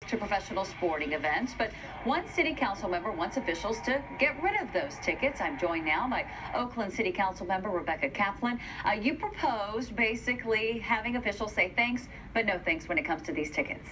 to professional sporting events, but one city council member wants officials to get rid of those tickets. I'm joined now by Oakland City Council member Rebecca Kaplan. You proposed basically having officials say thanks, but no thanks when it comes to these tickets.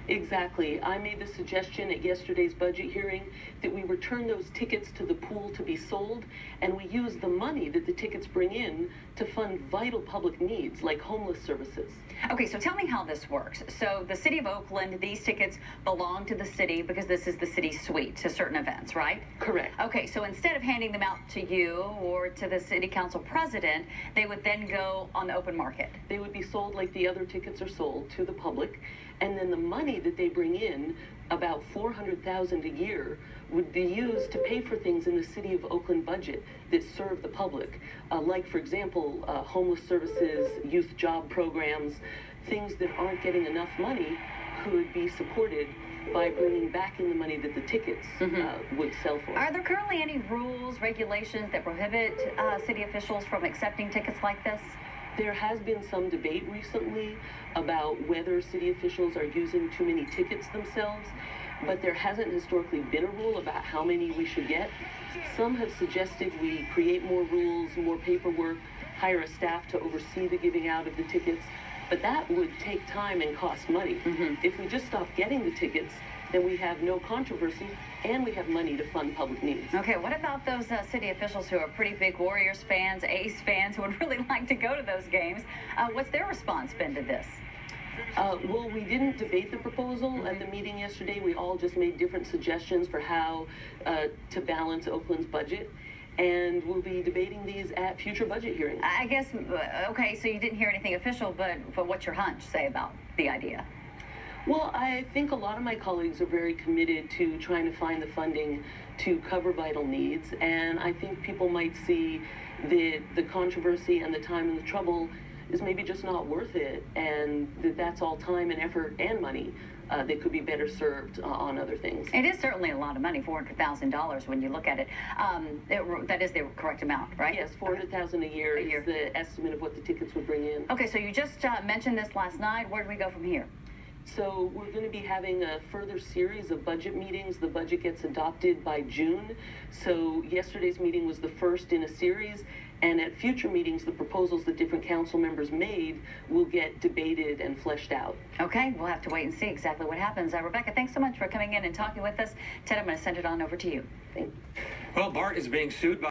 Exactly. I made the suggestion at yesterday's budget hearing that we return those tickets to the pool to be sold, and we use the money that the tickets bring in to fund vital public needs like homeless services. Okay, so tell me how this works. So the city of Oakland, these tickets belong to the city because this is the city suite to certain events, right? Correct. Okay, so instead of handing them out to you or to the city council president, they would then go on the open market. They would be sold like the other tickets are sold to the public, and then the money that they bring in, about $400,000 a year, would be used to pay for things in the city of Oakland budget that serve the public, like, for example, homeless services, youth job programs, things that aren't getting enough money could be supported by bringing back in the money that the tickets would sell for. Are there currently any rules, regulations that prohibit city officials from accepting tickets like this? There has been some debate recently about whether city officials are using too many tickets themselves, but there hasn't historically been a rule about how many we should get. Some have suggested we create more rules, more paperwork, hire a staff to oversee the giving out of the tickets, but that would take time and cost money. If we just stop getting the tickets, then we have no controversy and we have money to fund public needs. Okay, what about those city officials who are pretty big Warriors fans, Ace fans, who would really like to go to those games? What's their response been to this? Well, we didn't debate the proposal at the meeting yesterday. We all just made different suggestions for how to balance Oakland's budget, and we'll be debating these at future budget hearings. I guess, okay, so you didn't hear anything official, but what's your hunch say about the idea? Well, I think a lot of my colleagues are very committed to trying to find the funding to cover vital needs, and I think people might see that the controversy and the time and the trouble is maybe just not worth it, and that's all time and effort and money that could be better served on other things. It is certainly a lot of money, $400,000 when you look at it. That is the correct amount, right? Yes, $400,000 a year is the estimate of what the tickets would bring in. Okay, so you just mentioned this last night. Where do we go from here? So we're going to be having a further series of budget meetings. The budget gets adopted by June. So yesterday's meeting was the first in a series, and at future meetings, the proposals that different council members made will get debated and fleshed out. Okay, we'll have to wait and see exactly what happens. Rebecca, thanks so much for coming in and talking with us. Ted, I'm going to send it on over to you. Thank you. Well, Bart is being sued by